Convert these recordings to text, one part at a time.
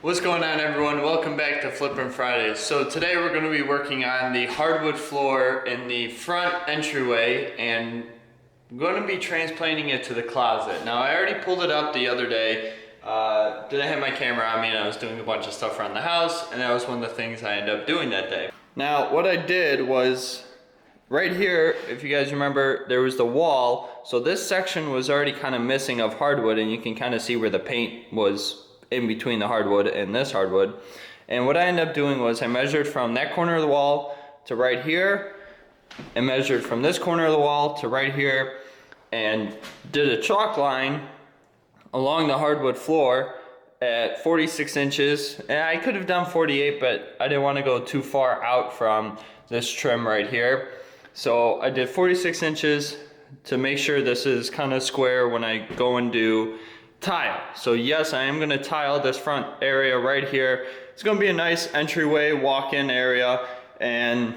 What's going on, everyone? Welcome back to Flippin' Fridays. So today we're going to be working on the hardwood floor in the front entryway, and I'm going to be transplanting it to the closet. Now, I already pulled it up the other day. Didn't have my camera on me, and I was doing a bunch of stuff around the house, and that was one of the things I ended up doing that day. Now, what I did was, right here, if you guys remember, there was the wall. So this section was already kind of missing of hardwood, and you can kind of see where the paint was in between the hardwood and this hardwood. And what I ended up doing was I measured from that corner of the wall to right here, and measured from this corner of the wall to right here, and did a chalk line along the hardwood floor at 46 inches. And I could have done 48, but I didn't want to go too far out from this trim right here. So I did 46 inches to make sure this is kind of square when I go and do tile. So yes, I am going to tile this front area right here. It's going to be a nice entryway walk-in area, and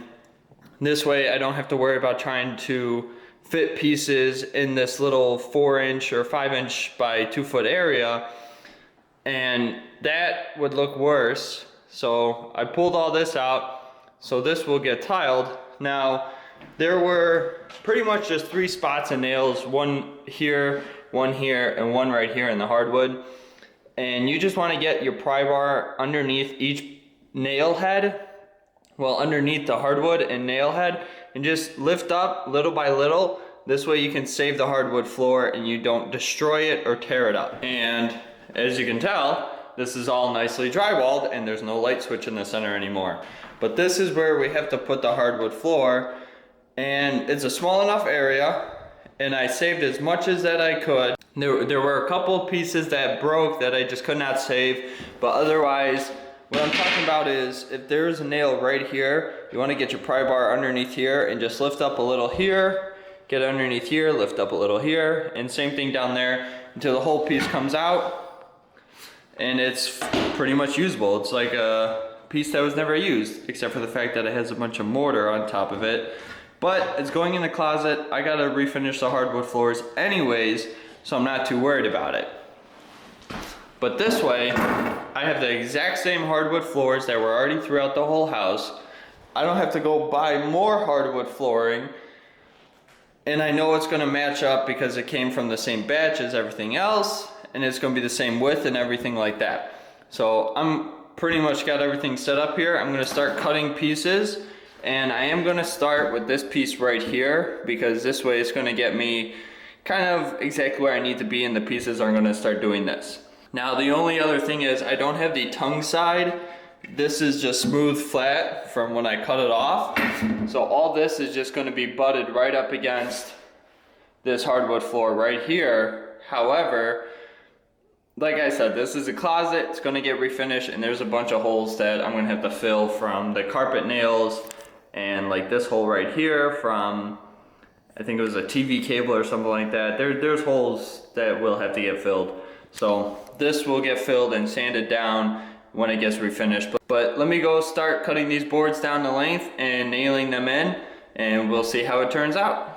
this way I don't have to worry about trying to fit pieces in this little 4-inch or 5-inch by 2-foot area, and that would look worse. So I pulled all this out, so this will get tiled. Now, there were pretty much just 3 spots of nails, one here, one here, and one right here in the hardwood. And you just want to get your pry bar underneath each nail head, well, underneath the hardwood and nail head, and just lift up little by little. This way you can save the hardwood floor and you don't destroy it or tear it up. And as you can tell, this is all nicely drywalled and there's no light switch in the center anymore. But this is where we have to put the hardwood floor, and it's a small enough area, and I saved as much as that I could. There were a couple pieces that broke that I just could not save, but otherwise, what I'm talking about is if there's a nail right here, you want to get your pry bar underneath here and just lift up a little here, get underneath here, lift up a little here, and same thing down there until the whole piece comes out, and it's pretty much usable. It's like a piece that was never used, except for the fact that it has a bunch of mortar on top of it. But it's going in the closet. I gotta refinish the hardwood floors anyways, so I'm not too worried about it. But this way, I have the exact same hardwood floors that were already throughout the whole house. I don't have to go buy more hardwood flooring, and I know it's gonna match up because it came from the same batch as everything else, and it's gonna be the same width and everything like that. So I'm pretty much got everything set up here. I'm gonna start cutting pieces. And I am going to start with this piece right here, because this way it's going to get me kind of exactly where I need to be, and the pieces are going to start doing this. Now, the only other thing is I don't have the tongue side. This is just smooth flat from when I cut it off. So all this is just going to be butted right up against this hardwood floor right here. However, like I said, this is a closet. It's going to get refinished, and there's a bunch of holes that I'm going to have to fill from the carpet nails. And like this hole right here from, I think it was a TV cable or something like that. There's holes that will have to get filled. So this will get filled and sanded down when it gets refinished. But let me go start cutting these boards down to length and nailing them in, and we'll see how it turns out.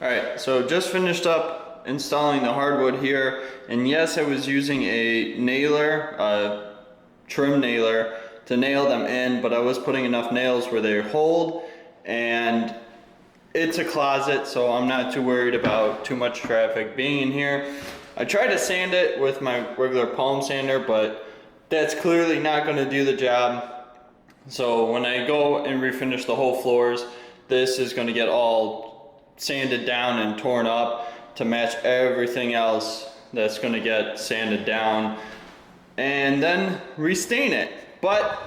Alright, so just finished up installing the hardwood here, and yes, I was using a nailer, a trim nailer, to nail them in, but I was putting enough nails where they hold, and it's a closet, so I'm not too worried about too much traffic being in here. I tried to sand it with my regular palm sander, but that's clearly not going to do the job. So when I go and refinish the whole floors, this is going to get all sanded down and torn up to match everything else that's going to get sanded down and then restain it. But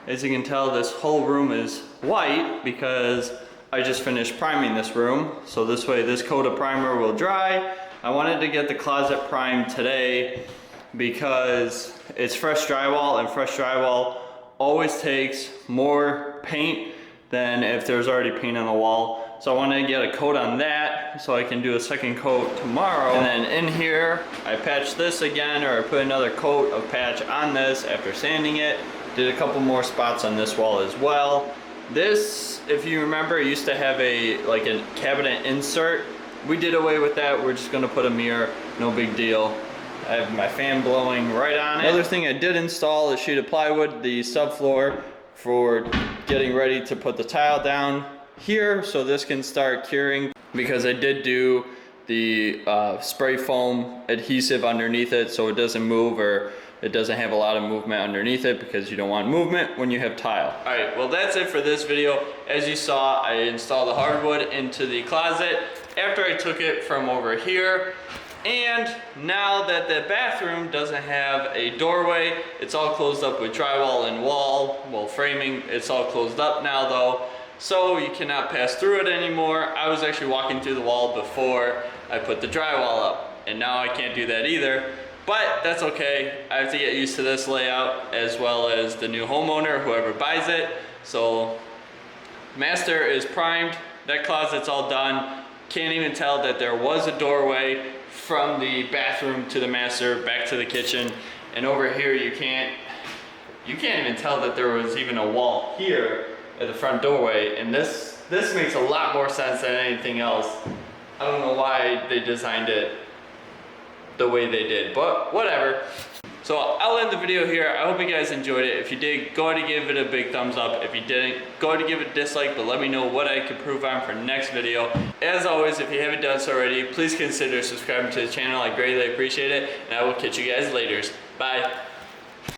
as you can tell, this whole room is white because I just finished priming this room. So this way this coat of primer will dry. I wanted to get the closet primed today because it's fresh drywall, and fresh drywall always takes more paint than if there's already paint on the wall. So I wanted to get a coat on that so I can do a second coat tomorrow. And then in here, I patched this again, or I put another coat of patch on this after sanding it. Did a couple more spots on this wall as well. This, if you remember, used to have a cabinet insert. We did away with that. We're just gonna put a mirror, no big deal. I have my fan blowing right on it. Another thing I did install is a sheet of plywood, the subfloor, for getting ready to put the tile down here so this can start curing, because I did do the spray foam adhesive underneath it so it doesn't move, or it doesn't have a lot of movement underneath it, because you don't want movement when you have tile. All right, well that's it for this video. As you saw, I installed the hardwood into the closet after I took it from over here. And now that the bathroom doesn't have a doorway, it's all closed up with drywall and wall framing. It's all closed up now though, so you cannot pass through it anymore. I was actually walking through the wall before I put the drywall up, and now I can't do that either. But that's okay. I have to get used to this layout, as well as the new homeowner, whoever buys it. So master is primed, that closet's all done. Can't even tell that there was a doorway from the bathroom to the master back to the kitchen. And over here you can't even tell that there was even a wall here at the front doorway. And this makes a lot more sense than anything else. I don't know why they designed it the way they did, but whatever. So I'll end the video here. I hope you guys enjoyed it. If you did, go ahead and give it a big thumbs up. If you didn't, go ahead and give it a dislike, but let me know what I could improve on for next video. As always, if you haven't done so already, please consider subscribing to the channel. I greatly appreciate it, and I will catch you guys later. Bye.